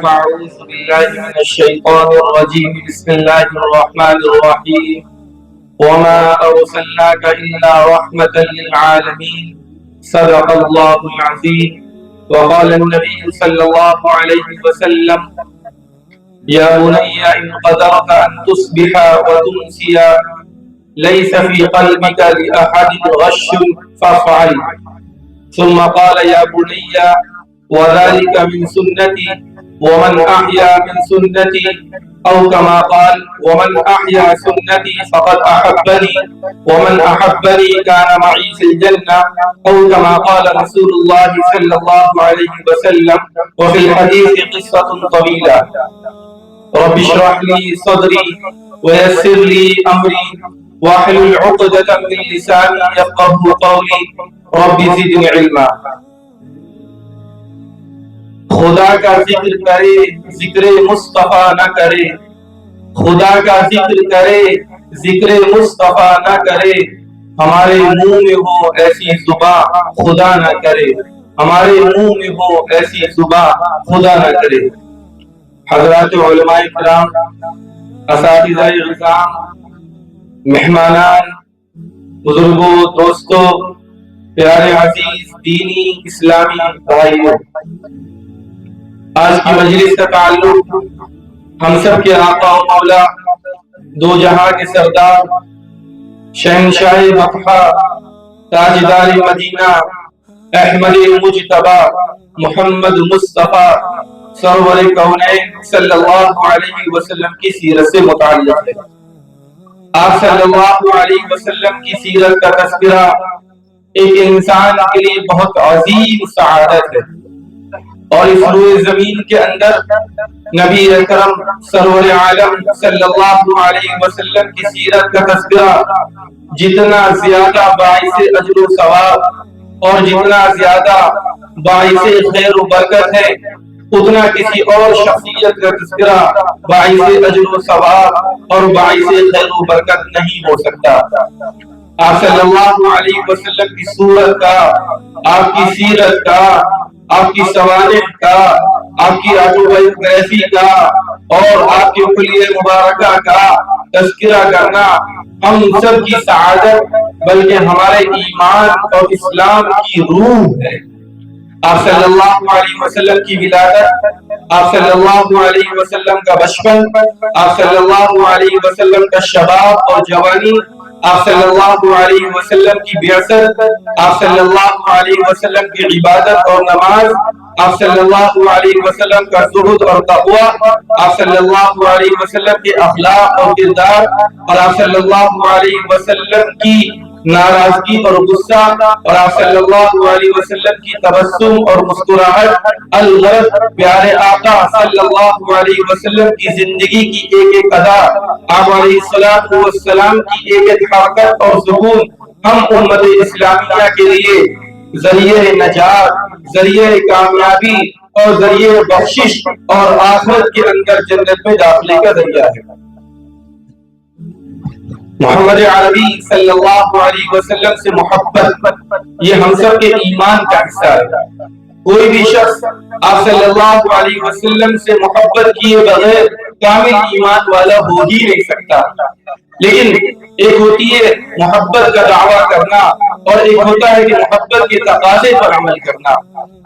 أعوذ بالله من الشيطان الرجيم بسم الله الرحمن الرحيم وما أرسلناك إلا رحمة للعالمين صدق الله العظيم وقال النبي صلى الله عليه وسلم يا بني إن قدرت أن تصبح وتمسي ليس في قلبك لأحد غش فافعل ثم قال يا بني وذلك من سنتي ومن أحيا من سنتي أو كما قال ومن أحيا سنتي فقد أحبني ومن أحبني كان معي في الجنة أو كما قال رسول الله صلى الله عليه وسلم. وفي الحديث قصة طويلة. رب اشرح لي صدري ويسر لي أمري واحلل عقدة من لساني يفقهوا قولي رب زدني علما. خدا کا ذکر کرے ذکر مصطفیٰ نہ کرے، خدا کا ذکر کرے ذکر مصطفیٰ نہ کرے، ہمارے منہ میں ہو ایسی زباں خدا نہ کرے، ہمارے منہ میں ہو ایسی زباں خدا نہ کرے. حضرات علماء کرام، اساتذہ اعزام، مہمانان، بزرگوں، دوستوں، پیارے عزیز دینی اسلامی بھائیوں، آج کی مجلس کا تعلق ہم سب کے آقا و مولا، دو جہاں کے سردار، شہنشاہ مطحہ، تاجدار مدینہ، احمد مجتبی محمد مصطفیٰ سرور کونین صلی اللہ علیہ وسلم کی سیرت سے متعلق ہے. آپ صلی اللہ علیہ وسلم کی سیرت کا تذکرہ ایک انسان کے لیے بہت عظیم سعادت ہے، اور اس روئے زمین کے اندر نبی اکرم سرور عالم صلی اللہ علیہ وسلم کی سیرت کا تذکرہ جتنا زیادہ باعث اجر و ثواب اور جتنا زیادہ باعث خیر و برکت ہے، اتنا کسی اور شخصیت کا تذکرہ باعث اجر و ثواب اور باعث خیر و برکت نہیں ہو سکتا. آپ صلی اللہ علیہ وسلم کی صورت کا، آپ کی سیرت کا، آپ کی سوانح کا، آپ کی آٹوبایوگرافی کا اور آپ کے خلیہ مبارکہ کا تذکرہ کرنا ہم سب کی سعادت بلکہ ہمارے ایمان اور اسلام کی روح ہے. آپ صلی اللہ علیہ وسلم کی ولادت، آپ صلی اللہ علیہ وسلم کا بچپن، آپ صلی اللہ علیہ وسلم کا شباب اور جوانی، آپ صلی اللہ علیہ وسلم کی بعثت، آپ صلی اللہ علیہ وسلم کی عبادت اور نماز، آپ صلی اللہ علیہ وسلم کا زہد اور تقوی، آپ صلی اللہ علیہ وسلم کے اخلاق اور کردار، اور آپ صلی اللہ علیہ وسلم کی ناراضگی اور غصہ، اور آپ صلی اللہ علیہ وسلم کی تبسم اور مسکراہٹ. الغرض پیارے آقا صلی اللہ علیہ وسلم کی زندگی کی ایک ایک ادا، آپ علیہ السلام کی ایک ایک حرکت اور سکون ہم امت اسلامیہ کے لیے ذریعہ نجات، ذریعہ کامیابی اور ذریعہ بخشش اور آخرت کے اندر جنت میں داخلے کا ذریعہ ہے. محمد عربی صلی اللہ علیہ وسلم سے محبت یہ ہم سب کے ایمان کا حصہ ہے. کوئی بھی شخص آپ صلی اللہ علیہ وسلم سے محبت کیے بغیر کامل ایمان والا ہو ہی نہیں سکتا. لیکن ایک ہوتی ہے محبت کا دعویٰ کرنا اور ایک ہوتا ہے کہ محبت کے تقاضے پر عمل کرنا.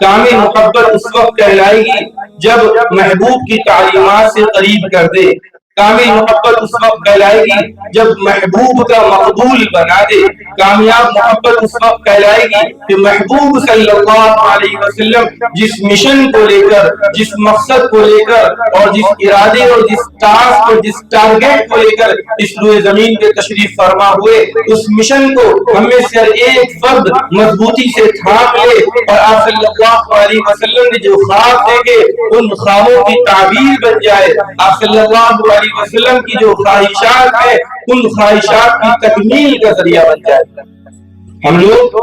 کامل محبت اس وقت کہلائے گی جب محبوب کی تعلیمات سے قریب کر دے. کامل محبت اس وقت کہلائے گی جب محبوب کا مقبول بنا دے. کامیاب محبت اس وقت کہلائے گی کہ محبوب صلی اللہ علیہ وسلم جس مشن کو لے کر، جس مقصد کو لے کر اور جس ارادے اور جس ٹاسک اور جس ٹارگیٹ کو لے کر اس روئے زمین کے تشریف فرما ہوئے، اس مشن کو ہم میں سے ایک فرد مضبوطی سے تھام لے اور آپ صلی اللہ علیہ وسلم نے جو خواب دیکھے ان خوابوں کی تعبیر بن جائے. آپ صلی اللہ علیہ وسلم کی جو خواہشات ہیں ان خواہشات کی تکمیل کا ذریعہ بن جائے. ہم لوگ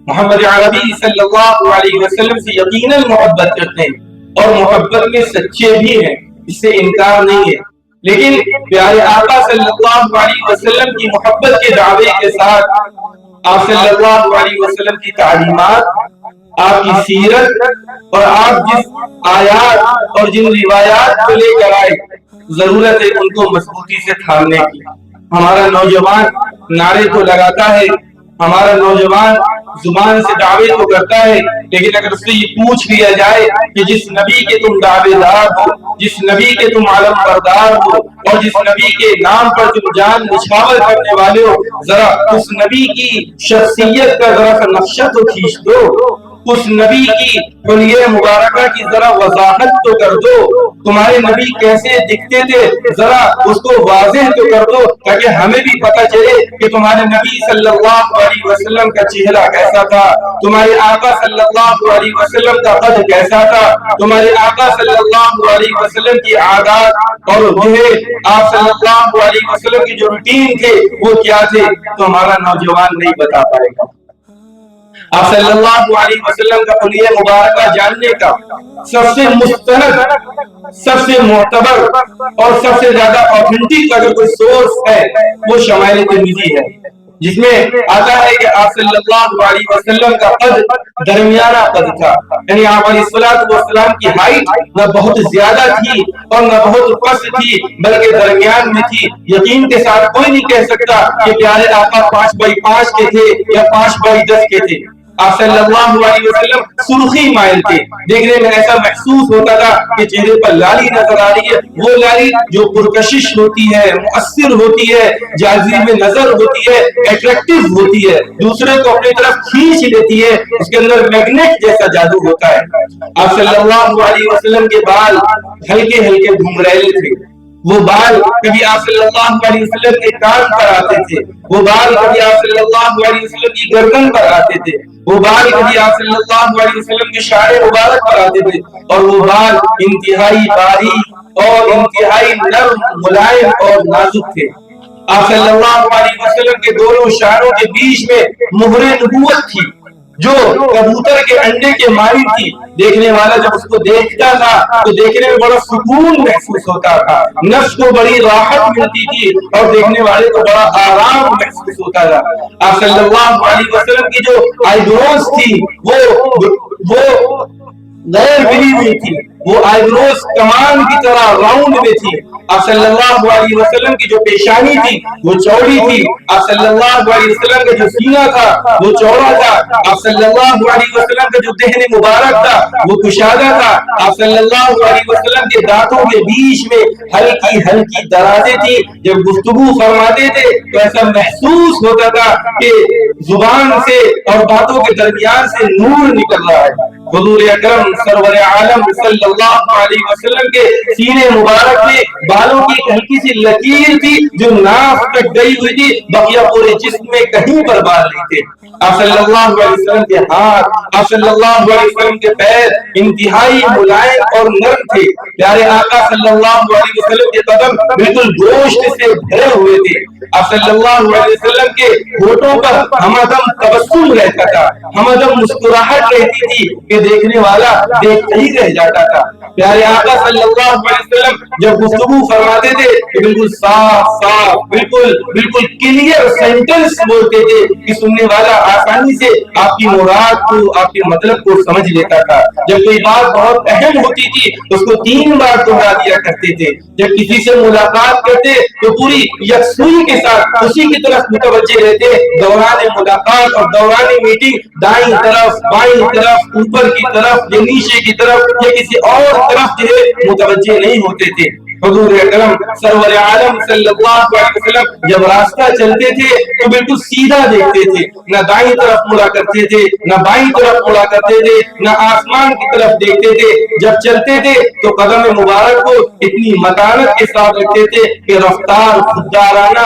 محمد عربی صلی اللہ علیہ وسلم سے یقیناً محبت کرتے ہیں اور محبت میں سچے بھی ہیں، اس سے انکار نہیں ہے. لیکن پیارے آقا صلی اللہ علیہ وسلم کی محبت کے دعوے کے ساتھ آپ صلی اللہ علیہ وسلم کی تعلیمات، آپ کی سیرت اور آپ جس آیات اور جن روایات کو لے کر آئے، ضرورت ہے ان کو مضبوطی سے تھامنے کی۔ ہمارا نوجوان نعرے تو لگاتا ہے، ہمارا نوجوان زبان سے دعوے تو کرتا ہے، لیکن اگر اس سے یہ پوچھ لیا جائے کہ جس نبی کے تم دعوے دار ہو، جس نبی کے تم عالم بردار ہو، اور جس نبی کے نام پر تم جان نچھاور کرنے والے ہو، ذرا اس نبی کی شخصیت کا ذرا سا نقشہ تو کھینچ دو، اس نبی کی حلیہ مبارکہ کی ذرا وضاحت تو کر دو، تمہارے نبی کیسے دکھتے تھے ذرا اس کو واضح تو کر دو، تاکہ ہمیں بھی پتہ چلے کہ تمہارے نبی صلی اللہ علیہ وسلم کا چہرہ کیسا تھا، تمہارے آقا صلی اللہ علیہ وسلم کا قد کیسا تھا، تمہارے آقا صلی اللہ علیہ وسلم کی عادات اور جو ہے آپ صلی اللہ علیہ وسلم کی جو روٹین تھے وہ کیا تھے، تو ہمارا نوجوان نہیں بتا پائے گا۔ آپ صلی اللہ علیہ وسلم کا حلیہ مبارکہ جاننے کا سب سے مستند، سب سے معتبر اور سب سے زیادہ اوتھینٹک اگر کوئی سورس ہے وہ شمائل ترمذی ہے، جس میں آتا ہے کہ آپ صلی اللہ علیہ وسلم کا قد درمیانہ قد تھا، یعنی آپ علیہ السلام کی ہائٹ نہ بہت زیادہ تھی اور نہ بہت پست تھی، بلکہ درمیان میں تھی۔ یقین کے ساتھ کوئی نہیں کہہ سکتا کہ پیارے آقا 5x5 کے تھے یا 5x10 کے تھے۔ آپ صلی اللہ علیہ وسلم سرخی مائل تھے، دیکھنے میں ایسا محسوس ہوتا تھا کہ چہرے پر لالی نظر آ رہی ہے، وہ لالی جو پرکشش ہوتی ہے، مؤثر ہوتی ہے، جاذب نظر ہوتی ہے، اٹریکٹیو ہوتی ہے، دوسرے کو اپنی طرف کھینچ لیتی ہے، اس کے اندر میگنیٹ جیسا جادو ہوتا ہے۔ آپ صلی اللہ علیہ وسلم کے بال ہلکے ہلکے گھمریلے تھے، وہ بال کبھی آپ صلی اللہ علیہ وسلم کے کان پر آتے تھے، وہ بال کبھی آپ صلی اللہ علیہ وسلم کی گردن پر آتے تھے، وہ بال کبھی آپ صلی اللہ علیہ وسلم کے شعر مبارک پر آتے تھے، اور وہ بال انتہائی باریک اور انتہائی نرم، ملائم اور نازک تھے۔ آپ صلی اللہ علیہ وسلم کے دونوں شعروں کے بیچ میں مہر نبوت تھی، جو کبوتر کے انڈے کے مانی تھی، دیکھنے والا جب اس کو دیکھتا تھا تو دیکھنے میں بڑا سکون محسوس ہوتا تھا، نفس کو بڑی راحت ملتی تھی اور دیکھنے والے کو بڑا آرام محسوس ہوتا تھا۔ آپ صلی اللہ علیہ وسلم کی جو آئی بروز تھی وہ غیر بلی ہوئی تھی، وہ آئی بروز کمان کی طرح راؤنڈ میں تھی۔ آپ صلی اللہ علیہ وسلم کی جو پیشانی تھی وہ چوڑی تھی، آپ صلی اللہ علیہ وسلم کا جو سینہ تھا وہ چوڑا تھا، آپ صلی اللہ علیہ وسلم کا جو دہن مبارک تھا وہ کشادہ تھا، آپ صلی اللہ علیہ وسلم کے دانتوں کے بیچ میں ہلکی ہلکی درازیں تھی، جب گفتگو فرماتے تھے تو ایسا محسوس ہوتا تھا کہ زبان سے اور باتوں کے درمیان سے نور نکل رہا ہے۔ حضور اکرم سرور عالم صلی اللہ علیہ وسلم کے سینے مبارک میں بالوں کی ایک ہلکی سی لکیر تھی جو ناف تک گئی ہوئی تھی، بقیہ پورے جسم میں کہیں پر بال نہیں تھے۔ آپ صلی اللہ علیہ وسلم کے ہاتھ، آپ صلی اللہ علیہ وسلم کے پیر انتہائی ملائم اور نرم تھے۔ پیارے آقا صلی اللہ علیہ وسلم کے قدم بالکل گوشت سے بھرے ہوئے تھے۔ آپ صلی اللہ علیہ وسلم کے ہونٹوں پر ہمدم تبسم رہتا تھا، ہمدم مسکراہٹ رہتی تھی کہ دیکھنے والا دیکھتے ہی رہ جاتا تھا۔ پیارے آقا صلی اللہ علیہ وسلم جب گفتگو فرماتے تھے کہ بالکل صاف بالکل کلیئر سینٹنس بولتے تھے کہ سننے والا آسانی سے آپ کی مراد کو، آپ کے مطلب کو سمجھ لیتا تھا۔ جب کوئی بات بہت اہم ہوتی تھی اس کو 3 بار دہرا دیا کرتے تھے۔ جب کسی سے ملاقات کرتے تو پوری یکسوئی کے ساتھ اسی کی طرف متوجہ رہتے، دوران ملاقات اور دوران میٹنگ دائیں طرف، بائیں طرف، اوپر کی طرف یا نیچے کی طرف یا کسی اور طرف جو ہے متوجہ نہیں ہوتے تھے۔ حضور اکرم سرور عالم صلی اللہ علیہ وسلم جب راستہ چلتے تھے تو بالکل سیدھا دیکھتے تھے، نہ دائیں طرف مڑا کرتے تھے نہ بائیں طرف مڑا کرتے تھے، نہ آسمان کی طرف دیکھتے تھے۔ جب چلتے تھے تو قدم مبارک کو اتنی متانت کے ساتھ رکھتے تھے کہ رفتار خوددارانہ،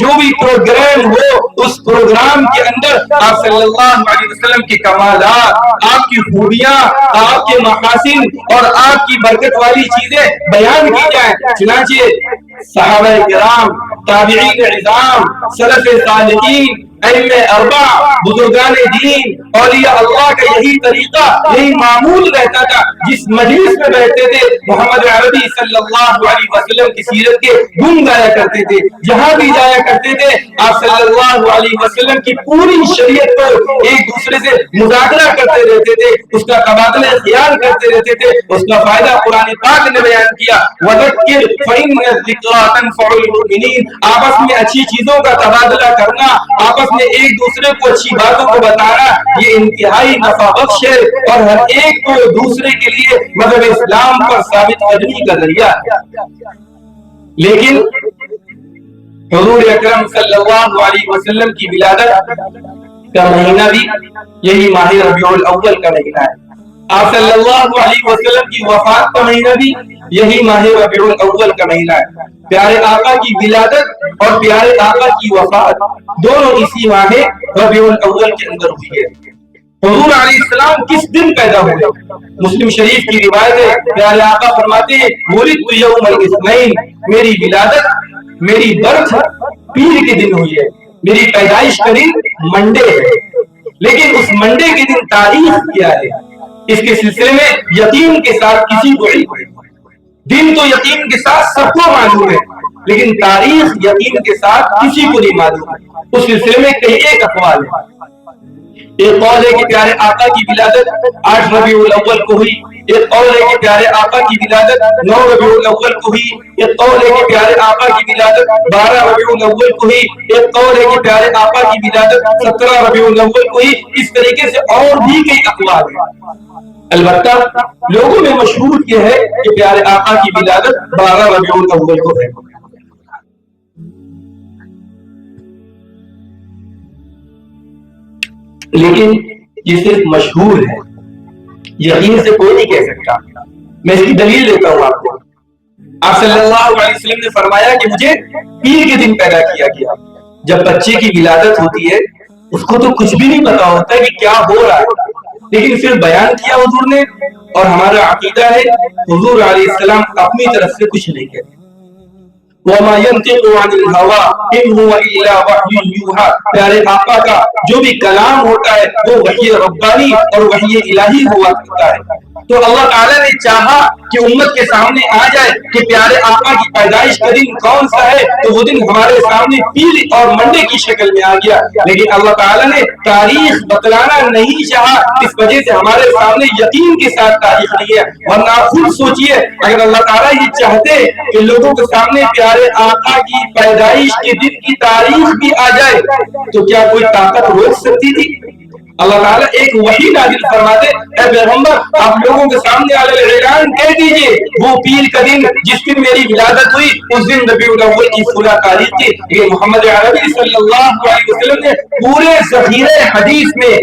جو بھی پروگرام ہو اس پروگرام کے اندر آپ صلی اللہ علیہ وسلم کے کمالات، آپ کی خوبیاں، آپ کے محاسن اور آپ کی برکت والی چیزیں بیان کی جائیں۔ چنانچہ صحابہ کرام، تابعین عظام، سلف صالحین، ائمہ اربع، بزرگان دین، اولیاء اللہ کا یہی طریقہ، یہی معمول رہتا تھا۔ جس مجلس میں بیٹھتے تھے محمد عربی صلی اللہ علیہ وسلم کی سیرت کے گن گایا کرتے تھے، جہاں بھی جایا کرتے تھے آپ صلی اللہ علیہ وسلم کی پوری شریعت پر ایک دوسرے سے مذاکرہ کرتے رہتے تھے، اس کا تبادلہ خیال کرتے رہتے تھے۔ اس کا فائدہ قرآن پاک نے بیان کیا، وَذَكِّرْ فَإِنَّ الذِّكْرَىٰ تَنفَعُ الْمُؤْمِنِينَ۔ آپس میں اچھی چیزوں کا تبادلہ کرنا، آپس میں ایک دوسرے کو اچھی باتوں کو بتانا، یہ انتہائی نفع بخش ہے اور ہر ایک کو دوسرے کے لیے مذہب اسلام پر ثابت قدمی کا ذریعہ ہے۔ لیکن حضور اکرم صلی اللہ علیہ وسلم کی ولادت کا مہینہ بھی یہی ماہ ربیع الاول کا مہینہ ہے۔ آپ صلی اللہ علیہ وسلم کی وفات کا مہینہ بھی یہی ماہ ربیع الاول کا مہینہ ہے۔ پیارے آقا کی ولادت اور پیارے آقا کی وفات دونوں اسی ماہ ربیع الاول کے اندر ہوئی ہے۔ حضور علیہ السلام کس دن پیدا ہوئے؟ مسلم شریف کی روایت ہے، پیارے آقا فرماتے ہیں ولدت یوم الاثنین، میری ولادت، میری برتھ پیر کے دن ہوئی ہے، میری پیدائش کا دن منڈے ہے۔ لیکن اس منڈے کے دن تاریخ کیا ہے، اس کے سلسلے میں یقین کے ساتھ کسی کو علم نہیں۔ دن تو یقین کے ساتھ سب کو معلوم ہے، لیکن تاریخ یقین کے ساتھ کسی کو نہیں معلوم۔ اس سلسلے میں کئی ایک اقوال ہیں۔ ایک قول ہے کہ پیارے آقا کی ولادت 8 ربیع الاول کو ہوئی، ایک قول ہے کہ پیارے آقا کی ولادت 9 ربیع الاول کو ہوئی، ایک قول ہے کہ پیارے آقا کی ولادت 12 ربیع الاول کو ہوئی، ایک قول ہے کہ پیارے آقا کی ولادت 17 ربیع الاول کو ہوئی۔ اس طریقے سے اور بھی کئی اقوال ہیں، البتہ لوگوں میں مشہور یہ ہے کہ پیارے آقا کی ولادت 12 ربیع الاول کو ہے۔ لیکن یہ صرف مشہور ہے، یقین سے کوئی نہیں کہہ سکتا۔ میں اس کی دلیل دیتا ہوں آپ کو۔ آپ صلی اللہ علیہ وسلم نے فرمایا کہ مجھے پیر کے دن پیدا کیا گیا۔ جب بچے کی ولادت ہوتی ہے اس کو تو کچھ بھی نہیں پتا ہوتا کہ کیا ہو رہا ہے، لیکن پھر بیان کیا حضور نے، اور ہمارا عقیدہ ہے حضور علیہ السلام اپنی طرف سے کچھ نہیں کہتے۔ وَمَا يَنْطِقُ عَنِ الْهَوَىٰ إِنْ هُوَ إِلَّا وَحْيٌ يُوحَىٰ۔ پیارے آقا کا جو بھی کلام ہوتا ہے وہ وحی ربانی اور وحی الہی ہوا کرتا ہے۔ تو اللہ تعالیٰ نے چاہا کہ امت کے سامنے آ جائے کہ پیارے آقا کی پیدائش کا دن کون سا ہے، تو وہ دن ہمارے سامنے پیر اور منڈے کی شکل میں آ گیا۔ لیکن اللہ تعالیٰ نے تاریخ بتلانا نہیں چاہا، اس وجہ سے ہمارے سامنے یقین کے ساتھ تاریخ نہیں ہے۔ ورنہ آپ خود سوچئے اگر اللہ تعالیٰ یہ چاہتے کہ لوگوں کے سامنے پیارے آقا کی پیدائش کے دن کی تاریخ بھی آ جائے تو کیا کوئی طاقت روک سکتی تھی؟ اللہ تعالیٰ ایک وحی نازل فرماتے، اے پیغمبر آپ لوگوں کے سامنے اعلان کہہ دیجئے وہ پیر کا دن جس دن میری ولادت ہوئی اس دن ربیع الاول کی 16 تاریخ تھی۔ یہ محمد عربی صلی اللہ علیہ وسلم نے پورے ذخیرے حدیث میں،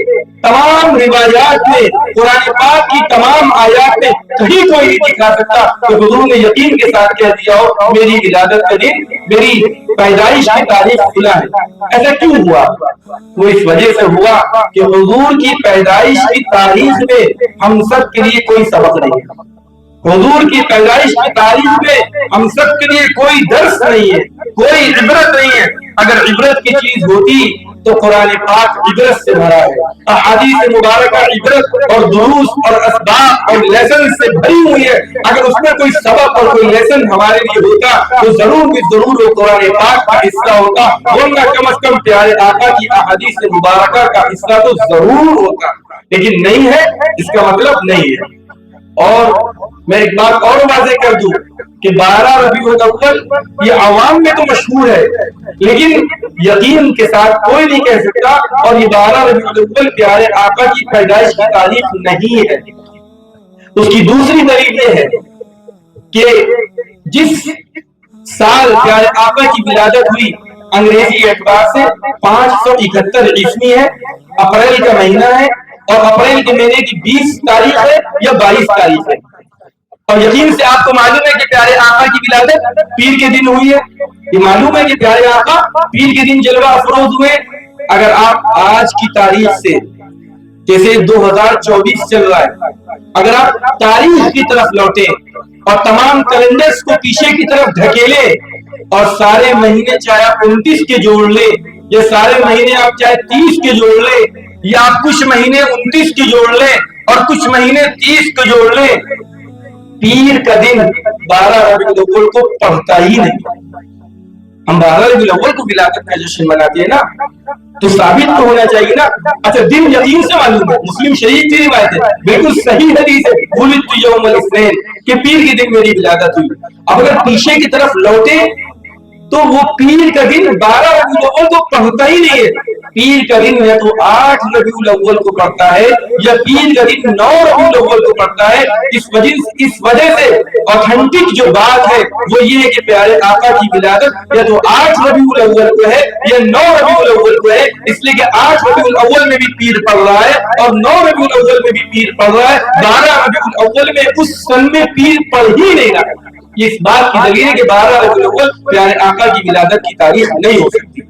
تمام روایات میں، قرآن پاک کی تمام آیات میں کہیں کوئی نہیں دکھا سکتا کہ حضور نے یقین کے ساتھ کہہ دیا ہو میری ولادت کا دن، میری پیدائش کی تاریخ کھلا ہے۔ ایسا کیوں ہوا؟ وہ اس وجہ سے ہوا کہ حضور کی پیدائش کی تاریخ میں ہم سب کے لیے کوئی سبق نہیں ہے۔ حضور کی پیدائش کی تاریخ میں ہم سب کے لیے کوئی درس نہیں ہے، کوئی عبرت نہیں ہے۔ اگر عبرت کی چیز ہوتی تو قرآن پاک عبرت سے بھرا ہے، احادیث مبارکہ عبرت اور دروس اور اسباق اور لیسن سے بھری ہوئی ہے۔ اگر اس میں کوئی سبق اور کوئی لیسن ہمارے لیے ہوتا تو ضرور بھی ضرور وہ قرآن پاک کا حصہ ہوتا، ورنہ کم از کم پیارے آقا کی احادیث مبارکہ کا حصہ تو ضرور ہوتا، لیکن نہیں ہے اس کا مطلب نہیں ہے۔ اور میں ایک بات اور واضح کر دوں کہ 12 ربیع الاول یہ عوام میں تو مشہور ہے، لیکن یقین کے ساتھ کوئی نہیں کہہ سکتا، اور یہ 12 ربیع الاول پیارے آقا کی پیدائش کی تاریخ نہیں ہے۔ اس کی دوسری دلیل یہ ہے کہ جس سال پیارے آقا کی ولادت ہوئی انگریزی اعتبار سے 571 عیسوی ہے، اپریل کا مہینہ ہے، اور اپریل کے مہینے کی 20 تاریخ ہے یا 22 تاریخ ہے۔ اور یقین سے آپ کو معلوم ہے کہ پیارے آقا کی ولادت پیر کے دن ہوئی ہے. یہ معلوم ہے کہ پیارے آقا پیر کے دن جلوہ افروز ہوئے. اگر آپ آج کی تاریخ سے, جیسے 2024 چل رہا ہے, اگر آپ تاریخ کی طرف لوٹیں اور تمام کیلنڈرز کو پیچھے کی طرف دھکیلیں اور سارے مہینے چاہے آپ 29 کے جوڑ لیں یا سارے مہینے آپ چاہے 30 کے جوڑ لیں یا آپ کچھ مہینے 29 کے جوڑ لیں اور کچھ مہینے 30 کے جوڑ لیں, پیر کا دن 12 ربیع الاول کو پڑھتا ہی نہیں. ہم 12 ربیع الاول کو ولادت کا جشن مناتے ہیں نا, تو ثابت تو ہونا چاہیے نا. اچھا دن یقین سے معلوم ہے, مسلم شریف کی روایت ہے, بالکل صحیح حدیث ہے, ولدت یوم الاثنین, کہ پیر کے دن میری ولادت ہوئی. اب اگر پیچھے کی طرف لوٹے تو وہ پیر کا دن 12 ربیع الاول کو پڑھتا ہی نہیں ہے. پیر کا دن یا تو 8 ربیع الاول کو پڑھتا ہے یا پیر کا دن 9 ربیع الاول کو پڑھتا ہے. اس وجہ سے اوتھینٹک جو بات ہے وہ یہ ہے کہ پیارے آقا کی ولادت یا تو 8 ربیع الاول کو ہے یا 9 ربیع الاول کو ہے, اس لیے کہ 8 ربیع الاول میں بھی پیر پڑھ رہا ہے اور 9 ربیع الاول میں بھی پیر پڑھ رہا ہے. 12 ربیع الاول میں اس سن میں پیر پڑھ ہی نہیں رہا. اس بات کی دلیل ہے کہ 12 ربیع الاول پیارے آقا کی ولادت کی تاریخ نہیں ہو سکتی.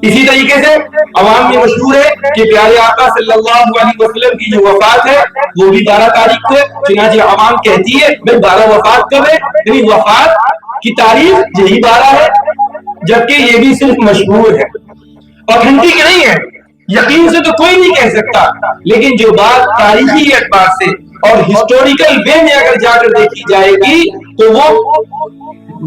اسی طریقے سے عوام میں مشہور ہے کہ پیارے آقا صلی اللہ علیہ وسلم کی جو وفات ہے وہ بھی 12 تاریخ کو ہے. چنانچہ عوام کہتی ہے بھائی 12 وفات کب ہے, یعنی وفات کی تاریخ یہی 12 ہے, جبکہ یہ بھی صرف مشہور ہے, اوتھینٹک نہیں ہے. یقین سے تو کوئی نہیں کہہ سکتا, لیکن جو بات تاریخی اعتبار سے اور ہسٹوریکل وے میں اگر جا کر دیکھی جائے گی تو وہ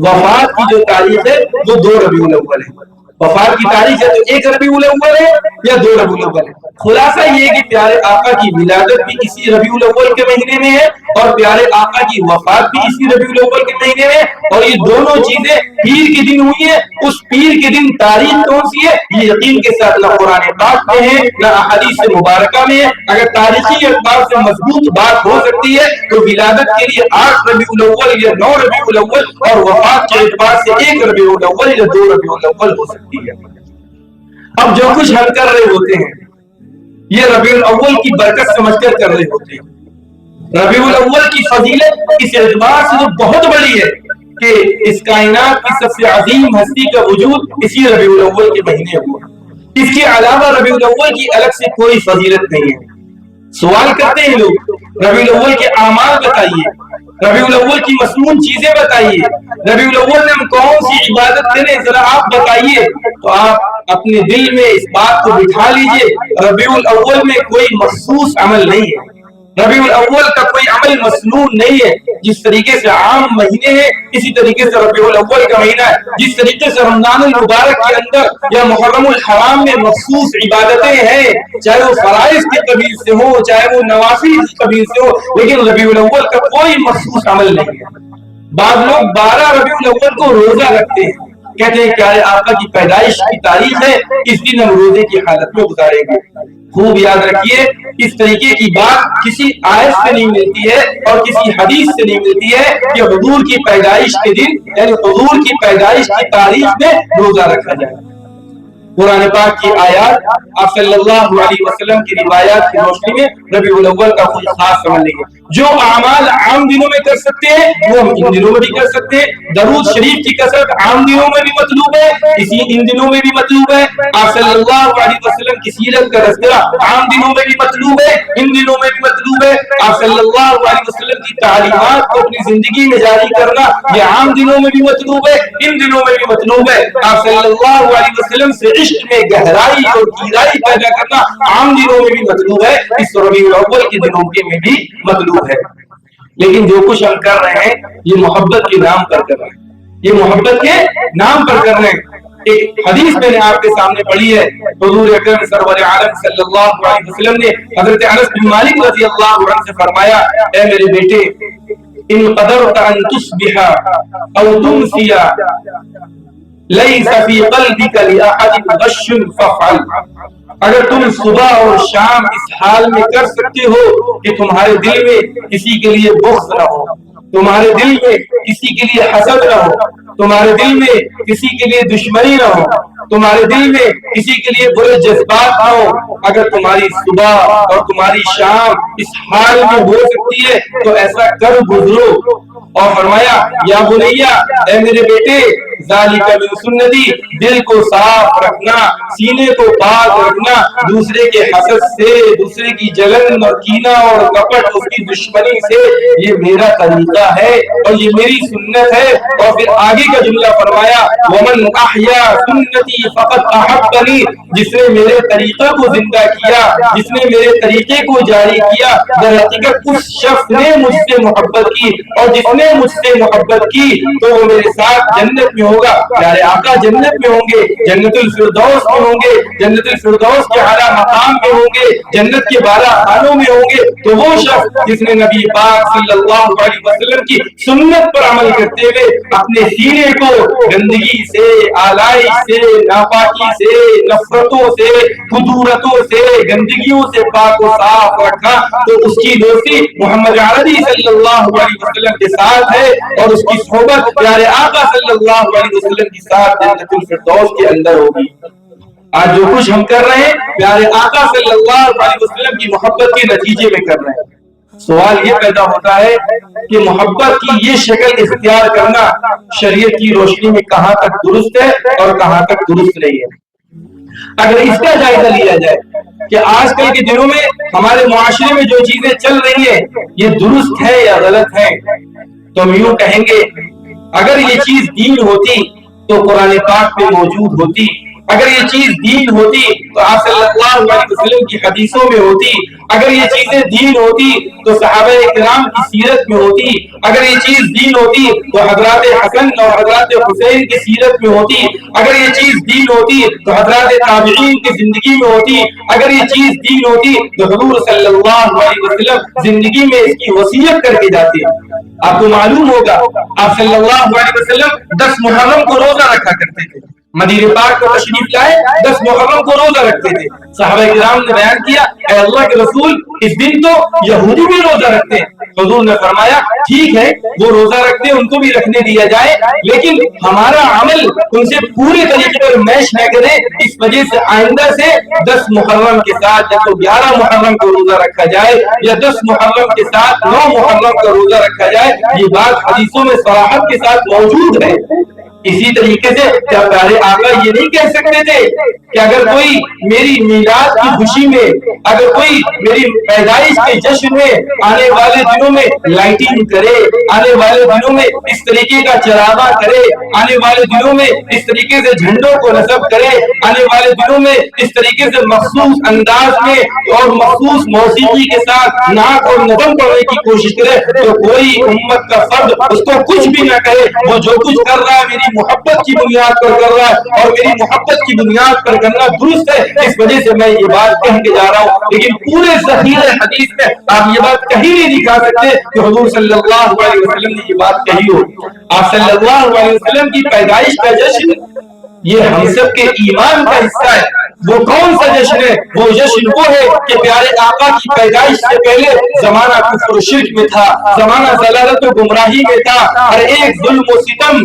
وفات کی جو تاریخ ہے وہ 2 ربیع الاول ہے. وفات کی تاریخ ہے تو 1 ربیع الاول ہے یا 2 ربیع الاول ہے. خلاصہ یہ ہے کہ پیارے آقا کی ولادت بھی اسی ربیع الاول کے مہینے میں ہے اور پیارے آقا کی وفات بھی اسی ربیع الاول کے مہینے میں, اور یہ دونوں چیزیں پیر کے دن ہوئی ہیں. اس پیر کے دن تاریخ کون سی ہے یہ یقین کے ساتھ نہ قرآن پاک میں ہے نہ احادیث مبارکہ میں ہے. اگر تاریخی اعتبار سے مضبوط بات ہو سکتی ہے تو ولادت کے لیے 8 ربیع الاول یا 9 ربیع الاول اور وفات کے اعتبار سے 1 ربیع الاول یا 2 ربیع الاول ہو سکتی ہے. اب جو کچھ ہم کر رہے ہوتے ہیں یہ ربیع الاول کی برکت سمجھ کر کر رہے ہوتے ہیں. ربیع الاول کی فضیلت اس اعتبار سے تو بہت بڑی ہے کہ اس کائنات کی سب سے عظیم ہستی کا وجود اسی ربیع الاول کے مہینے ہوا. اس کے علاوہ ربیع الاول کی الگ سے کوئی فضیلت نہیں ہے. سوال کرتے ہیں لوگ ربیع الاول کے اعمال بتائیے, ربیع الاول کی مسنون چیزیں بتائیے, ربیع الاول میں ہم کون سی عبادت کریں ذرا آپ بتائیے. تو آپ اپنے دل میں اس بات کو بٹھا لیجئے ربیع الاول میں کوئی مخصوص عمل نہیں ہے, ربیع الاول کا کوئی عمل مسنون نہیں ہے. جس طریقے سے عام مہینے ہیں اسی طریقے سے ربیع الاول کا مہینہ ہے. جس طریقے سے رمضان المبارک کے اندر یا محرم الحرام میں مخصوص عبادتیں ہیں, چاہے وہ فرائض کے قبیل سے ہو چاہے وہ نوافل کے قبیل سے ہو, لیکن ربیع الاول کا کوئی مخصوص عمل نہیں ہے. بعض لوگ 12 ربیع الاول کو روزہ رکھتے ہیں, کہتے ہیں پیارے آقا کی پیدائش کی تاریخ ہے, اس دن ہم روزے کی حالت میں گزاریں گے. خوب یاد رکھیے اس طریقے کی بات کسی آیت سے نہیں ملتی ہے اور کسی حدیث سے نہیں ملتی ہے کہ حضور کی پیدائش کے دن یعنی حضور کی پیدائش کی تاریخ میں روزہ رکھا جائے. قرآن پاک کی آیات آپ صلی اللہ علیہ وسلم کی روایات کی روشنی میں ربیع الاول کا کوئی خاص سمجھ نہیں ہے. جو اعمال عام دنوں میں کر سکتے ہیں وہ ہم ان دنوں میں بھی کر سکتے ہیں. درود شریف کی کثرت عام دنوں میں بھی مطلوب ہے, اسی ان دنوں میں بھی مطلوب ہے. آپ صلی اللہ علیہ وسلم کی سیرت کا تذکرہ عام دنوں میں بھی مطلوب ہے, ان دنوں میں بھی مطلوب ہے. آپ صلی اللہ علیہ وسلم کی تعلیمات کو اپنی زندگی میں جاری کرنا یہ عام دنوں میں بھی مطلوب ہے, ان دنوں میں بھی مطلوب ہے. آپ صلی اللہ علیہ وسلم سے عشق میں گہرائی اور گہرائی پیدا کرنا عام دنوں میں بھی مطلوب ہے, اس ربیع الاول کے دنوں کے میں بھی مطلوب ہے. لیکن جو کچھ ہم کر رہے ہیں یہ محبت کے نام پر کر رہے ہیں, یہ محبت کے نام پر کر رہے ہیں. ایک حدیث میں نے آپ کے سامنے پڑھی ہے, حضور اکرم سرور عالم صلی اللہ علیہ وسلم نے حضرت انس بن مالک رضی اللہ عنہ سے فرمایا, اے میرے بیٹے ان قدرت ان تصبح او تمسی لیس فی قلبک لأحد غش فافعل. اگر تم صبح اور شام اس حال میں کر سکتے ہو کہ تمہارے دل میں کسی کے لیے بغض نہ ہو, تمہارے دل میں کسی کے لیے حسد نہ ہو, تمہارے دل میں کسی کے لیے دشمنی نہ ہو, تمہارے دل میں کسی کے لیے برے جذبات نہ ہو, اگر تمہاری صبح اور تمہاری شام اس حال میں ہو سکتی ہے تو ایسا کر گزرو. اور فرمایا یا بنیا، اے میرے بیٹے، ذالک من سنتی، دل کو صاف رکھنا، سینے کو پاک رکھنا دوسرے کے حسد سے، دوسرے کی جلن اور کینہ اور کپٹ، اس کی دشمنی سے، یہ میرا طریقہ ہے اور یہ میری سنت ہے. اور پھر آگے کا جملہ فرمایا ومن احیا سنتی فقد احبنی، جس نے میرے طریقہ کو زندہ کیا، جس نے میرے طریقے کو جاری کیا، در حقیقت اس شخص نے مجھ سے محبت کی، اور جس نے مجھ سے محبت کی تو وہ میرے ساتھ جنت میں ہوگا. پیارے آقا جنت میں ہوں گے، جنت الفردوس میں ہوں گے، جنت الفردوس کے اعلیٰ مقام میں ہوں گے، جنت کے بالا خانوں میں ہوں گے. تو وہ شخص جس نے نبی پاک صلی اللہ علیہ وسلم کی سنت پر عمل کرتے ہوئے اپنے سینے کو گندگی سے، آلائش سے، ناپاکی سے، نفرتوں سے، خدورتوں سے، گندگیوں سے پاک و صاف رکھا، تو اس کی دوستی محمد عربی صلی اللہ علیہ وسلم کے ساتھ ہے، اور اس کی صحبت پیارے آقا صلی اللہ علیہ وسلم کے ساتھ جنت الفردوس کے اندر ہوگی. آج جو کچھ ہم کر رہے ہیں پیارے آقا صلی اللہ علیہ وسلم کی محبت کے نتیجے میں کر رہے ہیں. سوال یہ پیدا ہوتا ہے کہ محبت کی یہ شکل اختیار کرنا شریعت کی روشنی میں کہاں تک درست ہے اور کہاں تک درست نہیں ہے. اگر اس کا جائزہ لیا جائے کہ آج کل کے دنوں میں ہمارے معاشرے میں جو چیزیں چل رہی ہیں یہ درست ہے یا غلط ہے، تو ہم یوں کہیں گے اگر یہ چیز دین ہوتی تو قرآن پاک میں موجود ہوتی، اگر یہ چیز دین ہوتی تو آپ صلی اللہ علیہ وسلم کی حدیثوں میں ہوتی، اگر یہ چیزیں دین ہوتی تو صحابہ کرام کی سیرت میں ہوتی، اگر یہ چیز دین ہوتی تو حضرات حسن اور حضرات حسین کی سیرت میں ہوتی، اگر یہ چیز دین ہوتی تو حضرات تابعین کی زندگی میں ہوتی، اگر یہ چیز دین ہوتی تو حضور صلی اللہ علیہ وسلم زندگی میں اس کی وصیت کر کے جاتے. آپ کو معلوم ہوگا آپ صلی اللہ علیہ وسلم 10 محرم کو روزہ رکھا کرتے تھے، مدینے پاک کو تشریف لائے 10 محرم کو روزہ رکھتے تھے. صحابہ کرام نے بیان کیا اے اللہ کے رسول اس دن تو یہودی بھی روزہ رکھتے ہیں. حضور نے فرمایا ٹھیک ہے وہ روزہ رکھتے ہیں ان کو بھی رکھنے دیا جائے، لیکن ہمارا عمل ان سے پورے طریقے پر میش نہ کرے، اس وجہ سے آئندہ سے 10 محرم کے ساتھ یا تو 11 محرم کو روزہ رکھا جائے یا 10 محرم کے ساتھ 9 محرم کا روزہ رکھا جائے. یہ بات حدیثوں میں صراحت کے ساتھ موجود ہے. اسی طریقے سے کیا پیارے آقا یہ نہیں کہہ سکتے تھے کہ اگر کوئی میری میلاد کی خوشی میں، اگر کوئی میری پیدائش کے جشن میں آنے والے دنوں میں لائٹنگ کرے، آنے والے دنوں میں اس طریقے کا چراغاں کرے، آنے والے دنوں میں اس طریقے سے جھنڈوں کو نصب کرے، آنے والے دنوں میں اس طریقے سے مخصوص انداز میں اور مخصوص موسیقی کے ساتھ نعت اور نظم پڑھنے کی کوشش کرے، تو کوئی امت کا فرد اس کو کچھ بھی نہ کہے. وہ جو کچھ کر رہا ہے میری محبت کی بنیاد پر کر رہا ہے اور میری محبت کی بنیاد پر کرنا درست ہے، اس وجہ سے میں یہ بات کہہ کے جا رہا ہوں. لیکن پورے ذخیرہ حدیث میں آپ یہ بات کہیں نہیں دکھا سکتے کہ حضور صلی اللہ علیہ وسلم نے یہ بات کہی ہو. آپ صلی اللہ علیہ وسلم کی پیدائش کا جشن یہ ہم سب کے ایمان کا حصہ ہے. وہ کون سا جشن ہے؟ وہ جشن وہ ہے کہ پیارے آقا کی پیدائش سے پہلے زمانہ کفر و شرک میں تھا، زمانہ ضلالت و گمراہی میں تھا، ہر ایک ظلم و ستم،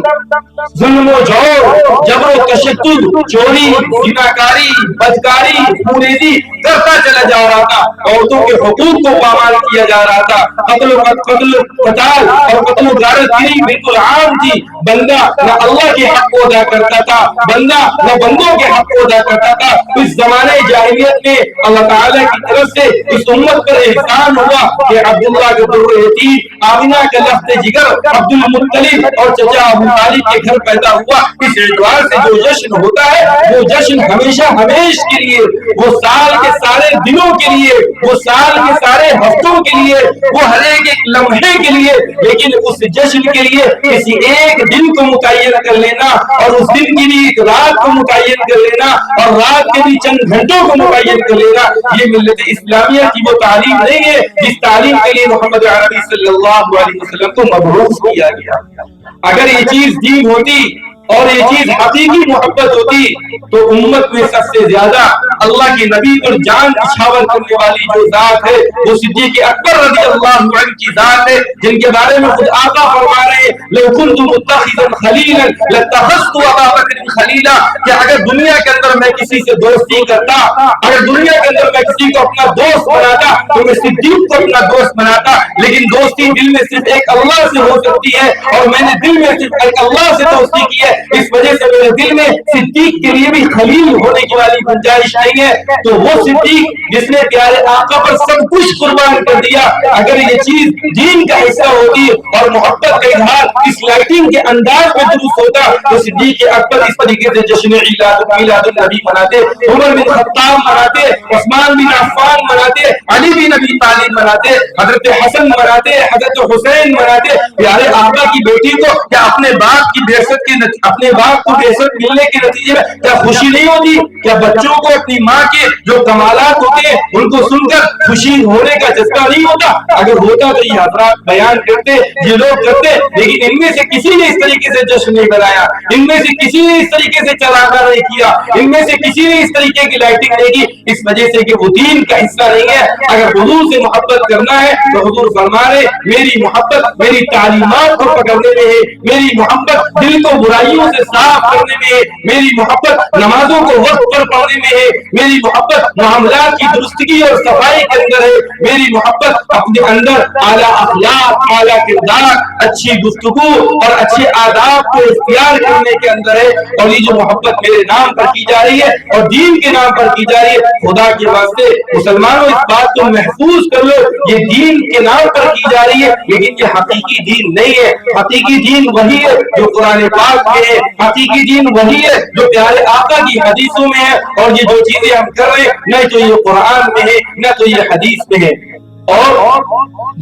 ظلم و جور، جبر و تشدد، چوری، زناکاری، بدکاری، خوریزی کرتا چلا جا رہا تھا، عورتوں کے حقوق کو پامال کیا جا رہا تھا، قتل اور قتل و غارت گیری بالکل عام تھی. بندہ نہ اللہ کے حق کو ادا کرتا تھا، بندہ نہ بندوں کے حق کو ادا کرتا تھا. اس زمانے جاہلیت میں اللہ تعالیٰ کی طرف سے اس امت پر احسان ہوا کہ عبداللہ کے در یتیم، آمنہ کا لخت جگر، عبد المطلب اور چچا ابو طالب کے گھر پیدا ہوا. اس اعتبار سے جو جشن ہوتا ہے وہ جشن ہمیشہ ہمیش کے لیے، وہ سال کے سارے دنوں کے لیے، وہ سال کے سارے ہفتوں کے لیے، وہ ہر ایک لمحے کے لیے. لیکن اس جشن کے لیے کسی ایک دن کو متعین کر لینا اور اس دن کی بھی ایک رات کو متعین کر لینا اور رات کے بھی چند گھنٹوں کو متعین کر لینا، یہ ملت اسلامیہ کی وہ تعلیم نہیں ہے جس تعلیم کے لیے محمد عربی صلی اللہ علیہ وسلم کو مبعوث کیا گیا. اگر یہ چیز دین ہوتی اور یہ چیز حقیقی محبت ہوتی تو امت میں سب سے زیادہ اللہ کے نبی پر جان نچھاور کرنے والی جو ذات ہے وہ صدیق اکبر رضی اللہ عنہ کی ذات ہے، جن کے بارے میں خود آقا فرما رہے ہیں لو كنت متخذا خلیلا لاتخذت ابا بکر خلیلا، کہ اگر دنیا کے اندر میں کسی سے دوستی کرتا، اگر دنیا کے اندر میں کسی کو اپنا دوست بناتا تو میں صدیق کو اپنا دوست بناتا، لیکن دوستی دل میں صرف ایک اللہ سے ہو سکتی ہے اور میں نے دل میں صرف ایک اللہ سے دوستی کی ہے، اس وجہ سے میرے دل میں صدیق کے لیے بھی خلیل ہونے کی والی گنجائش نہیں ہے۔ تو وہ صدیق جس نے پیارے آقا پر سب کچھ قربان کر دیا، اگر یہ چیز دین کا حصہ ہوتی اور محبت کا اظہار اس لائٹنگ کے انداز میں درست ہوتا تو صدیق اکبر اس طریقے سے جشن میلاد النبی مناتے، عمر بن خطاب مناتے، عثمان بن عفان مناتے، علی بن ابی طالب مناتے، حضرت حسن مناتے، حضرت حسین مناتے۔ پیارے آقا کی بیٹی کو کیا اپنے باپ کی بعثت کے اپنے باپ کو بعثت ملنے کے نتیجے میں کیا خوشی نہیں ہوتی؟ کیا بچوں کو اپنی ماں کے جو کمالات ہوتے ہیں ان کو سن کر خوشی ہونے کا جذبہ نہیں ہوتا؟ اگر ہوتا تو یہ حضرات بیان کرتے، یہ لوگ کرتے، لیکن ان میں سے کسی نے اس طریقے سے جشن نہیں بنایا، ان میں سے کسی نے اس طریقے سے چراغاں نہیں کیا، ان میں سے کسی نے اس طریقے کی لائٹنگ نہیں کی، اس وجہ سے کہ وہ دین کا حصہ نہیں ہے۔ اگر حضور سے محبت کرنا ہے تو حضور فرما رہے میری محبت میری تعلیمات کو پکڑنے میں ہے، میری محبت دل کو برائیوں سے صاف کرنے میں ہے، میری محبت نمازوں کو وقت پر پڑھنے میں ہے، میری محبت معاملات کی درستگی اور صفائی کے اندر ہے، میری محبت اپنے اندر اعلیٰ اخلاق، اعلیٰ کردار، اچھی گفتگو اور اچھے آداب کو اختیار کرنے کے اندر ہے۔ اور یہ جو محبت میرے نام پر کی جا رہی ہے اور دین کے نام پر کی جا رہی ہے، خدا کے واسطے مسلمانوں اس بات کو محفوظ کر لو، یہ دین کے نام پر کی جا رہی ہے لیکن یہ حقیقی دین نہیں ہے۔ حقیقی دین وہی ہے جو قرآن پاک میں ہے، حقیقی دین وہی ہے جو پیارے آقا کی حدیثوں میں ہے، اور یہ جو چیزیں ہم کر رہے ہیں نہ تو یہ قرآن میں ہے نہ تو یہ حدیث میں ہے۔ اور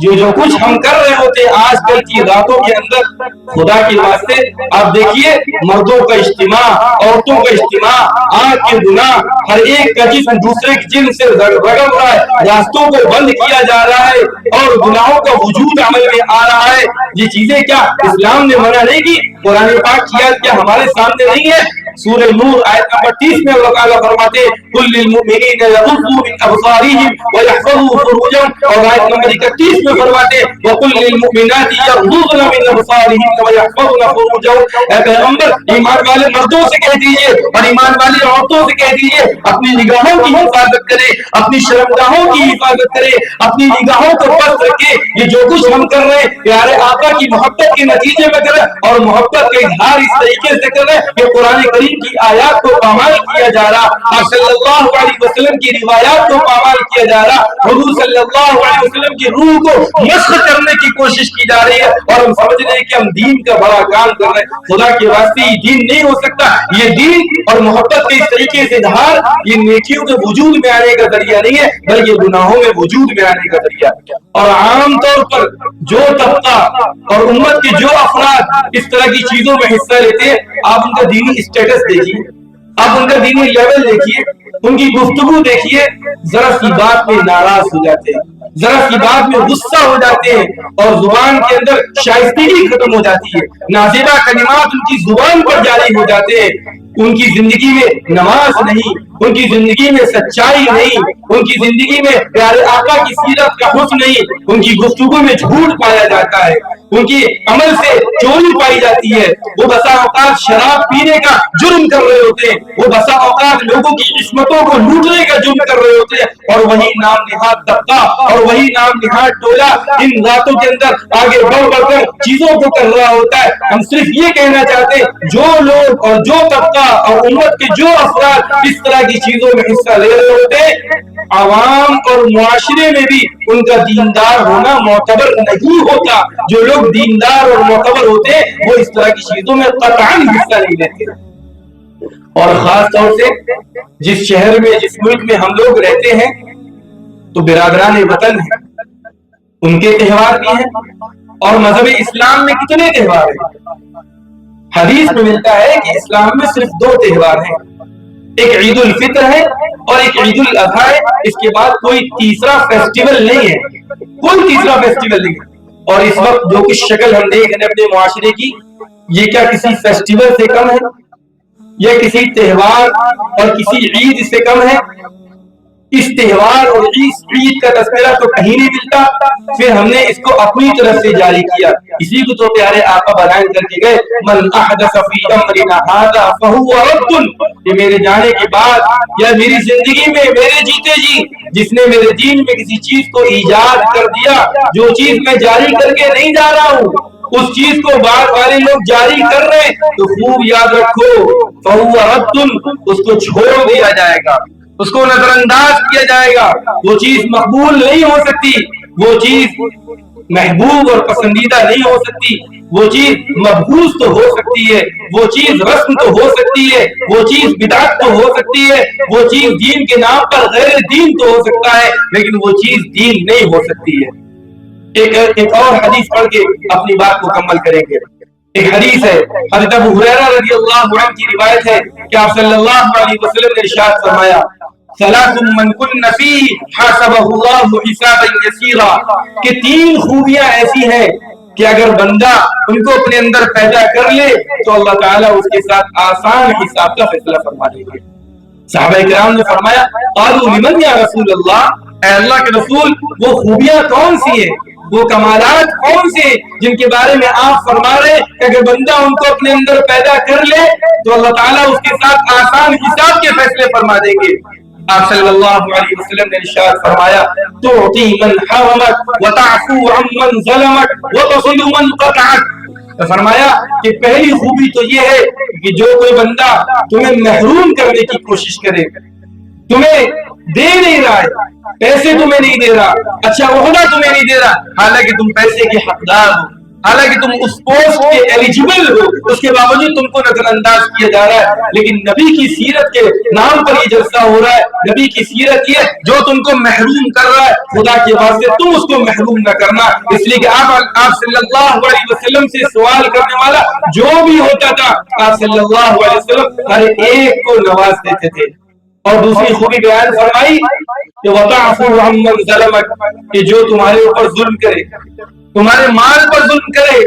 جو کچھ ہم کر رہے ہوتے آج کل کی راتوں کے اندر، خدا کے واسطے آپ دیکھیے مردوں کا اجتماع، عورتوں کا اجتماع، آگ کے گناہ، ہر ایک کا جسم دوسرے کے جسم سے رگڑ رہا ہے، راستوں کو بند کیا جا رہا ہے اور گناہوں کا وجود عمل میں آ رہا ہے۔ یہ چیزیں کیا اسلام نے منع نہیں کی؟ قرآن پاک کی آیت کیا ہمارے سامنے نہیں ہے؟ سورہ نور آیت نمبر 30 میں اللہ تعالیٰ فرماتے قل للمؤمنین یغضوا من ابصارهم ويحفظوا فروجهم، اور آیت نمبر 31 میں فرماتے وقل للمؤمنات یغضضن من ابصارهن ويحفظن فروجهن، اے پیغمبر ایمان والے مردوں سے کہہ دیجئے اور ایمان والی عورتوں سے کہہ دیجئے اپنی نگاہوں کی حفاظت کرے، اپنی شرمگاہوں کی حفاظت کرے، اپنی نگاہوں کو پست رکھے۔ یہ جو کچھ ہم کر رہے ہیں پیارے آقا کی محبت کے نتیجے میں کر رہے ہیں اور محبت کا اظہار اس طریقے سے کر رہے ہیں کہ قرآن کریم کی آیات کو پامال کیا جا رہا، آپ صلی اللہ علیہ وسلم کی روایات کو پامال کیا جا رہا، حضور صلی اللہ علیہ وسلم کی روح کو مسخ کرنے کی کوشش کی جا رہی ہے، اور ہم سمجھ رہے ہیں کہ ہم دین کا بڑا کام کر رہے ہیں۔ خدا کے واسطے یہ دین نہیں ہو سکتا۔ یہ دین اور محبت کے اس طریقے سے اظہار یہ نیکیوں کے وجود میں آنے کا ذریعہ نہیں ہے بلکہ گناہوں میں وجود میں آنے کا ذریعہ ہے۔ اور عام طور پر جو طبقہ اور امت کے جو افراد اس طرح کی چیزوں میں حصہ لیتے ہیں، آپ ان کا دینی اسٹیٹس دیکھیے، آپ ان کا دینی لیول دیکھیے، ان کی گفتگو دیکھیے، ذرا سی بات میں ناراض ہو جاتے ہیں، ذرا سی بات میں غصہ ہو جاتے ہیں اور زبان کے اندر شائستگی ختم ہو جاتی ہے، نازیبہ کلمات ان کی زبان پر جاری ہو جاتے ہیں۔ ان کی زندگی میں نماز نہیں، ان کی زندگی میں سچائی نہیں، ان کی زندگی میں پیارے آقا کی سیرت کا حسن نہیں، ان کی گفتگو میں جھوٹ پایا جاتا ہے، ان کی عمل سے چوری پائی جاتی ہے، وہ بسا اوقات شراب پینے کا جرم کر رہے ہوتے ہیں، وہ بسا اوقات لوگوں کی عصمتوں کو لوٹنے کا جرم کر رہے ہوتے ہیں، اور وہی نام نہاد طبقہ اور وہی نام نہاد ٹولہ ان راتوں کے اندر آگے بڑھ بڑھ کر چیزوں کو کر رہا ہوتا ہے۔ ہم صرف یہ کہنا چاہتے ہیں جو لوگ اور جو طبقہ اور امت کے جو افراد اس طرح کی چیزوں میں حصہ لے رہے ہوتے ہیں، عوام اور معاشرے میں بھی ان کا دیندار ہونا معتبر نہیں ہوتا۔ جو لوگ دیندار اور معتبر ہوتے ہیں وہ اس طرح کی چیزوں میں قطعاً حصہ نہیں لیتے۔ اور خاص طور سے جس شہر میں جس ملک میں ہم لوگ رہتے ہیں تو برادران وطن ہیں، ان کے تہوار بھی ہیں، اور مذہب اسلام میں کتنے تہوار ہیں؟ حدیث میں ملتا ہے کہ اسلام میں صرف 2 تہوار ہیں، ایک عید الفطر ہے اور ایک عید الاضحیٰ ہے، اس کے بعد کوئی تیسرا فیسٹیول نہیں ہے، کوئی تیسرا فیسٹیول نہیں ہے۔ اور اس وقت جو کچھ شکل ہم دیکھ رہے ہیں اپنے معاشرے کی، یہ کیا کسی فیسٹیول سے کم ہے؟ یہ کسی تہوار اور کسی عید سے کم ہے؟ اس تہوار اور عید کا تذکرہ تو کہیں نہیں ملتا، پھر ہم نے اس کو اپنی طرف سے جاری کیا. اسی کو تو پیارے آقا بیان کر کے گئے، من احدث فی امرنا ھذا فہو رد، کہ میرے جانے کے بعد یا میری زندگی میں میرے جیتے جی جس نے میرے دین میں کسی چیز کو ایجاد کر دیا، جو چیز میں جاری کر کے نہیں جا رہا ہوں اس چیز کو بعد والے لوگ جاری کر رہے ہیں، تو خوب یاد رکھو فہو رد، اس کو چھوڑ دیا جائے گا، اس کو نظر انداز کیا جائے گا. وہ چیز مقبول نہیں ہو سکتی، وہ چیز محبوب اور پسندیدہ نہیں ہو سکتی، وہ چیز مبغوض تو ہو سکتی ہے، وہ چیز رسم تو ہو سکتی ہے، وہ چیز بدعت تو ہو سکتی ہے، وہ چیز دین کے نام پر غیر دین تو ہو سکتا ہے، لیکن وہ چیز دین نہیں ہو سکتی ہے. ایک اور حدیث پڑھ کے اپنی بات مکمل کریں گے. ایک حدیث ہے حضرت ابو ہریرہ رضی اللہ عنہ کی روایت ہے کہ آپ صلی اللہ علیہ وسلم نے ارشاد فرمایا، ثلاث من کن فیہ حاسبہ اللہ حسابا یسیرا، کہ تین خوبیاں ایسی ہیں کہ اگر بندہ ان کو اپنے اندر پیدا کر لے تو اللہ تعالیٰ اس کے ساتھ آسان حساب کا فیصلہ فرما دیں گے. صحابہ کرام نے فرمایا، قالوا لمن یا رسول اللہ، اے اللہ کے رسول وہ خوبیاں کون سی ہیں، وہ کمالات کون سے جن کے بارے میں آپ فرما رہے کہ اگر بندہ ان کو اپنے اندر پیدا کر لے تو اللہ تعالیٰ اس کے ساتھ آسان حساب کے فیصلے فرما دیں گے. آپ صلی اللہ علیہ وسلم نے ارشاد فرمایا، تعطی من حرمک وتعفو عمن ظلمک وتصل من قطعک. فرمایا کہ پہلی خوبی تو یہ ہے کہ جو کوئی بندہ تمہیں محروم کرنے کی کوشش کرے، تمہیں دے نہیں رہا ہے، پیسے تمہیں نہیں دے رہا، اچھا عہدہ تمہیں نہیں دے رہا، حالانکہ تم پیسے کے حقدار ہو، حالانکہ تم اس پوسٹ کے ایلیجیبل ہو، اس کے باوجود تم کو نظر انداز کیا جا رہا ہے. لیکن نبی کی سیرت کے نام پر یہ جلسہ ہو رہا ہے. نبی کی سیرت یہ جو تم کو محروم کر رہا ہے، خدا کے واسطے تم اس کو محروم نہ کرنا. اس لیے کہ آپ صلی اللہ علیہ وسلم سے سوال کرنے والا جو بھی ہوتا تھا، آپ صلی اللہ علیہ وسلم ہر ایک کو نواز دیتے تھے. اور دوسری خوبی بیان فرمائی کہ وَتَعْفُوا عَمَّنْ ظَلَمَكَ، کہ جو تمہارے اوپر ظلم کرے، تمہارے مال پر ظلم کرے،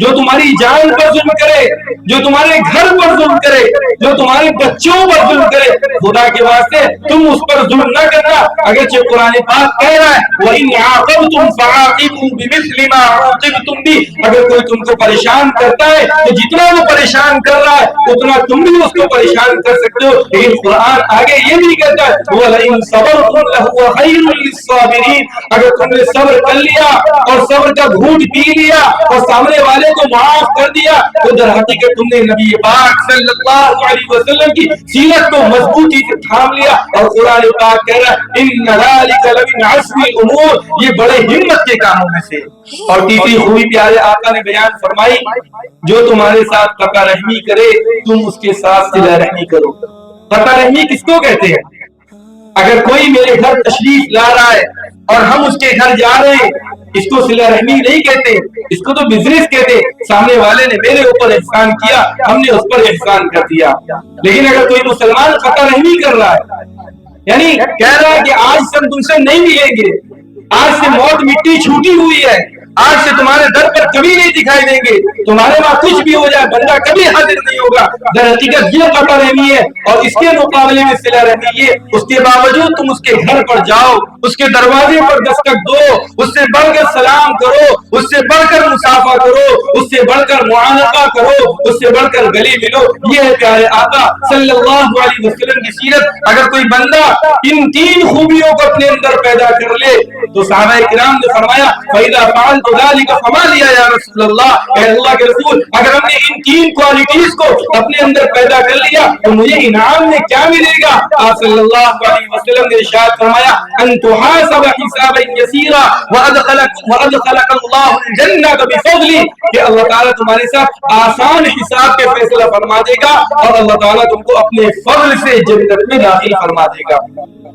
جو تمہاری جان پر ظلم کرے، جو تمہارے گھر پر ظلم کرے، جو تمہارے بچوں پر ظلم کرے، خدا کے واسطے تم اس پر ظلم نہ کرنا. اگرچہ قرآن پاک کہہ رہا ہے وَإِنْ عَاقَبْتُمْ فَعَاقِبُوا بِمِثْلِ مَا عُوقِبْتُمْ بِهِ، اگر کوئی تم کو پریشان کرتا ہے تو جتنا وہ پریشان کر رہا ہے اتنا تم بھی اس کو پریشان کر سکتے ہو. لیکن قرآن آگے یہ بھی کہتا ہے وَلَئِنْ صَبَرْتُمْ لَهُوَ خَيْرٌ لِلصَّابِرِينَ، اگر تم نے صبر کر لیا اور صبر کا گھونٹ پی لیا اور سامنے والے کو معاف کر دیا تو در حقیقت تم نے نبی پاک صلی اللہ علیہ وسلم کی سیرت کو مضبوطی سے تھام لیا. اور قرآن پاک کہہ رہا ہے ان ذلک لمن عزم الامور، یہ بڑے ہمت کے کاموں میں سے. اور تیسری خوبی پیارے آقا نے بیان فرمائی، جو تمہارے ساتھ قطع رحمی کرے تم اس کے ساتھ صلہ رحمی کرو. قطع رحمی کس کو کہتے ہیں؟ اگر کوئی میرے گھر تشریف لا رہا ہے اور ہم اس کے گھر جا رہے ہیں، اس کو صلہ رحمی نہیں کہتے، اس کو تو بزنس کہتے. سامنے والے نے میرے اوپر احسان کیا، ہم نے اس پر احسان کر دیا. لیکن اگر کوئی مسلمان قطع رحمی کر رہا ہے، یعنی کہہ رہا ہے کہ آج سے ہم تم سے نہیں ملیں گے، آج سے موت مٹی چھوٹی ہوئی ہے، آج سے تمہارے در پر کبھی نہیں دکھائی دیں گے، تمہارے وہاں کچھ بھی ہو جائے بندہ کبھی حاضر نہیں ہوگا، در حقیقت یہ قطع رحمی ہے. اور اس کے مقابلے میں صلہ رحمی یہ، اس کے باوجود تم اس کے گھر پر جاؤ، اس کے دروازے پر دستک دو، اس سے بڑھ کر سلام کرو، اس سے بڑھ کر مصافحہ کرو، اس سے بڑھ کر معانقہ کرو، اس سے بڑھ کر گلے ملو. یہ ہے پیارے آقا صلی اللہ علیہ وسلم کی سیرت. اگر کوئی بندہ ان تین خوبیوں کو اپنے اندر پیدا کر لے تو صحابہ کرام نے فرمایا فَإِذَا فَعَلْتُ ذَلِكَ فَمَا لِيَ يَا رسول اللہ، اے اللہ کے رسول اگر ہم نے ان تین کوالٹیز کو اپنے اندر پیدا کر لیا تو مجھے انعام میں کیا ملے گا؟ آپ صلی اللہ علیہ وسلم نے ارشاد فرمایا ان تحاسب حسابا یسیرا وادخلک اللہ الجنۃ بفضلہ، کہ اللہ تعالیٰ تمہارے ساتھ آسان حساب کے فیصلہ فرما دے گا اور اللہ تعالیٰ تم کو اپنے فضل سے جنت میں داخل فرما دے گا.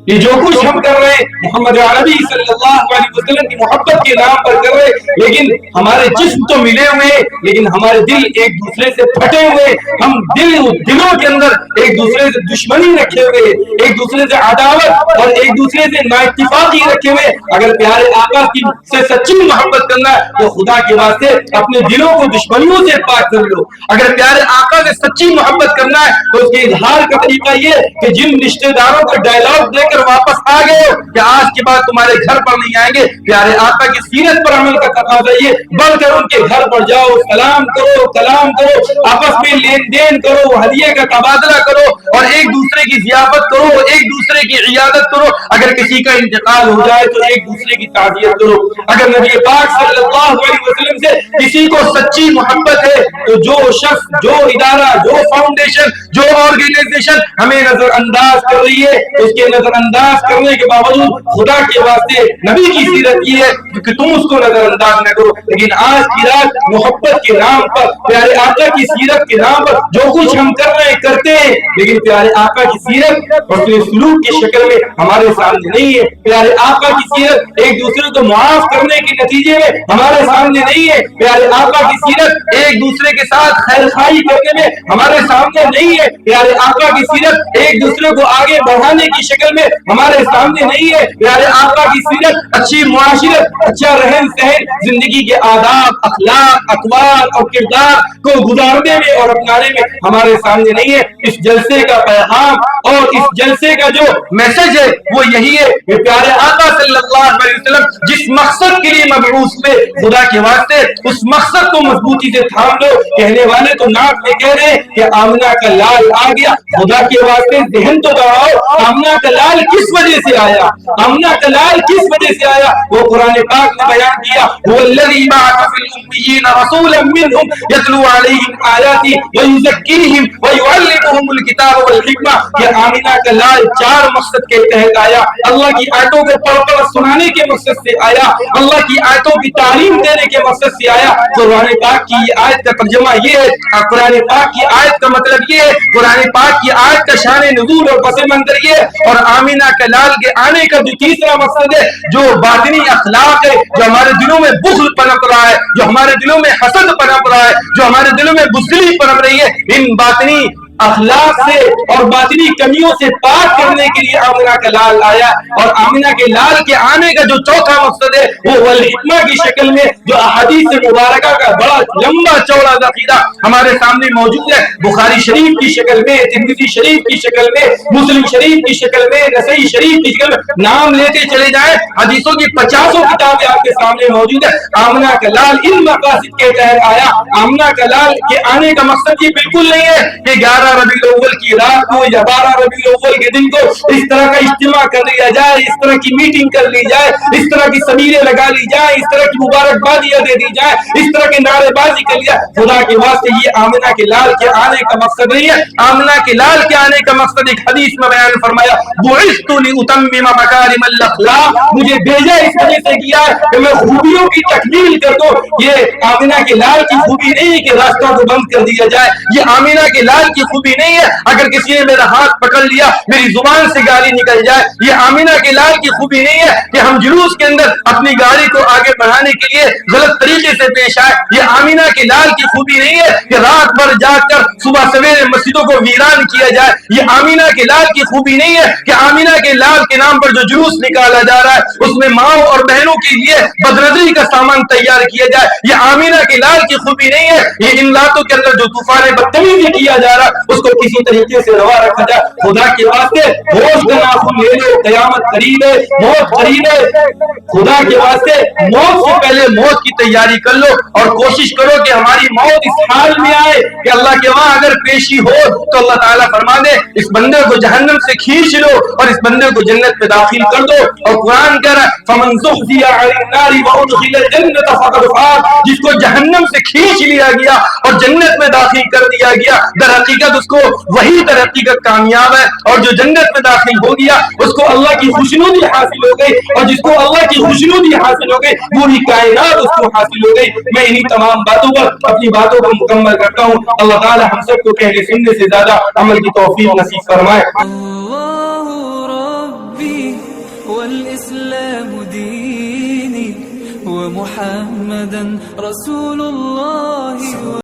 یہ جو کچھ ہم کر رہے ہیں محمد عربی صلی اللہ علیہ وسلم کی محبت کے نام پر کر رہے ہیں، لیکن ہمارے جسم تو ملے ہوئے ہیں لیکن ہمارے دل ایک دوسرے سے پھٹے ہوئے، ہم دلوں کے اندر ایک دوسرے سے دشمنی رکھے ہوئے، ایک دوسرے سے عداوت اور ایک دوسرے سے نااتفاقی رکھے ہوئے. اگر پیارے آقا کی سے سچی محبت کرنا ہے تو خدا کے واسطے اپنے دلوں کو دشمنیوں سے پاک کر لو. اگر پیارے آقا آقا سے سچی محبت کرنا ہے تو اس کے اظہار کا طریقہ یہ کہ جن رشتہ داروں کو ڈائلاگ دے کر واپس آ گئے کہ آج کے بعد تمہارے گھر پر نہیں آئیں گے، پیارے آقا کی سیرت پر عمل کا تقاضا یہ، بڑھ کر ان کے گھر پر جاؤ، سلام کرو، کلام کرو، آپس میں لین دین کرو، ہدیے کا تبادلہ کرو اور ایک دوسرے کی ضیافت کرو، ایک دوسرے کی عیادت کرو، اگر کسی کا انتقال ہو جائے تو ایک دوسرے کی تعزیت کرو۔ اگر نبی پاک صلی اللہ علیہ وسلم سے کسی کو سچی محبت ہے تو جو شخص، جو ادارہ، جو فاؤنڈیشن، جو آرگنائزیشن ہمیں نظر انداز کر رہی ہے، اس کے نظر انداز کرنے کے باوجود خدا کے واسطے نبی کی سیرت یہ ہے کہ تم اس کو نظر انداز نہ کرو۔ لیکن آج کی رات محبت کے نام پر، پیارے آقا کی سیرت کے نام پر جو کچھ ہم کر رہے ہیں کرتے ہیں، لیکن پیارے آقا کی سیرت اور اس کے سلوک کی شکل میں ہمارے سامنے نہیں ہے۔ پیارے آقا کی سیرت ایک دوسرے کو معاف کرنے کے نتیجے میں ہمارے سامنے نہیں ہے۔ پیارے آقا کی سیرت ایک دوسرے کے ساتھ خیر خواہی کرنے میں ہمارے سامنے نہیں ہے۔ پیارے آقا کی سیرت ایک دوسرے کو آگے بڑھانے کی شکل میں ہمارے سامنے نہیں ہے۔ پیارے آقا کی سیرت اچھی معاشرت، اچھا رہن سہن، زندگی کے آداب، اخلاق، اقوال اور کردار کو گزارنے میں اور اپنانے میں ہمارے سامنے نہیں ہے۔ اس جلسے کا پیغام اور اس جلسے کا جو میسج ہے وہ یہی ہے کہ پیارے آقا صلی اللہ علیہ وسلم جس مقصد کے لیے مبعوث ہوئے، خدا کے واسطے اس مقصد کو مضبوطی سے تھام لو۔ کہنے والے تو نعت میں کہہ رہے ہیں کہ آمنہ کا لال آ گیا، خدا کے واسطے ذہن تو دوڑاؤ، آمنہ کا لال کس وجہ سے آیا؟ آمنہ کا لال کس وجہ سے آیا؟ وہ قرآن پاک نے بیان کیا، هو الذی بعث فی الأمیین رسولا منهم یتلو علیہم آیاتی ویزکیہم ویعلمہم الکتاب والحکمہ۔ یہ آمنہ کا لال چار مقصد کے تحت آیا، اللہ کی آیتوں کو پڑھ پڑھ سنانے کے مقصد سے آیا، اللہ کی آیتوں کی تعلیم دینے کے مقصد سے آیا۔ قرآن پاک کی یہ آیت کا ترجمہ یہ ہے، قرآن پاک کی آیت کا مطلب یہ ہے، قرآن پاک کی آیت کا شان نزول اور پس منظر یہ ہے۔ اور آمنہ کا لال کے آنے کا جو تیسرا مقصد ہے، جو باطنی اخلاق ہے، جو ہمارے دلوں میں بخل پنپ رہا ہے، جو ہمارے دلوں میں حسد پنپ رہا ہے، جو ہمارے دلوں میں بزدلی پنپ رہی ہے، ان باطنی اخلاق سے اور باطنی کمیوں سے پاک کرنے کے لیے آمنہ کا لال آیا۔ اور آمنہ کے لال کے آنے کا جو چوتھا مقصد ہے وہ والحکمہ کی شکل میں، جو احادیث مبارکہ کا بڑا لمبا چوڑا ذخیرہ ہمارے سامنے موجود ہے، بخاری شریف کی شکل میں، ترمذی شریف کی شکل میں، مسلم شریف کی شکل میں، نسائی شریف کی شکل میں، نام لیتے چلے جائیں، حدیثوں کی 50 کتابیں آپ کے سامنے موجود ہے۔ آمنہ کا لال ان مقاصد کے تحت آیا۔ آمنہ کا لال کے آنے کا مقصد یہ بالکل نہیں ہے کہ 11 ربیع الاول کی رات کو یا 12 ربیع الاول کے دن کو اس طرح کا اجتماع کر لیا جائے، اس طرح کی میٹنگ کر لی جائے، اس طرح کی سمیریں لگا لی جائے، اس طرح کی مبارکبادیاں دے دی جائے، اس طرح کے نعرے بازی کر لیا۔ خدا کے واسطے یہ آمنہ کے لال کے آنے کا مقصد نہیں ہے۔ آمنہ کے لال کے آنے کا مقصد ایک حدیث میں بیان فرمایا، بعثت لأتمم مکارم الاخلاق، مجھے بھیجا اس وجہ سے کیا ہے کہ میں خوبیوں کی تکمیل کر دوں۔ یہ آمنہ کے لال کی خوبی نہیں ہے کہ راستوں کو بند کر دیا جائے، یہ آمنہ کے لال کی خوبی نہیں ہے اگر کسی نے میرا ہاتھ پکڑ لیا میری زبان سے گالی نکل جائے، یہ آمنہ کے لال کی خوبی نہیں ہے کہ ہم جلوس کے اندر اپنی گاڑی کو آگے بڑھانے کے لیے غلط طریقے سے پیش آئے، یہ آمنہ کے لال کی خوبی نہیں ہے کہ رات بھر جاگ کر صبح سویرے مسجدوں کو ویران کیا جائے، یہ آمنہ کے لال کی خوبی نہیں ہے کہ آمنہ کے لال کے نام پر جو جلوس نکالا جا رہا ہے اس میں ماؤں اور بہنوں کے لیے بدنظری کا سامان تیار کیا جائے، یہ آمنہ کے لال کی خوبی نہیں ہے، یہ ان راتوں کے اندر جو طوفان بدتمیزی کیا جا رہا اس کو کسی طریقے سے روا رکھا جائے۔ خدا کے واسطے ہوش کا ناخن لے لو، قیامت قریب ہے، موت قریب ہے، خدا کے واسطے موت سے پہلے موت کی تیاری کر لو اور کوشش کرو کہ ہماری موت اس حال میں آئے کہ اللہ کے وہاں اگر پیشی ہو تو اللہ تعالیٰ فرما دے اس بندے کو جہنم سے کھینچ لو اور اس بندے کو جنت میں داخل کر دو۔ اور قرآن کہہ رہا ہے فمن زحزح عن النار وادخل الجنة فقد فاز، جس کو جہنم سے کھینچ لیا گیا اور جنت میں داخل کر دیا گیا، در حقیقت اس کو وہی در حقیقت کامیاب ہے، اور جو جنت میں داخل ہو گیا اس کو اللہ کی خوشنودی حاصل ہو گئی، اور جس کو اللہ کی خوشنودی حاصل ہو گئی پوری کائنات اس کو حاصل ہو گئی۔ میں انہی تمام باتوں پر اپنی باتوں کو مکمل کرتا ہوں۔ اللہ تعالی ہم سب کو کہنے سننے سے زیادہ عمل کی توفیق نصیب فرمائے۔ اللہ ربی والاسلام دینی ومحمدا رسول اللہ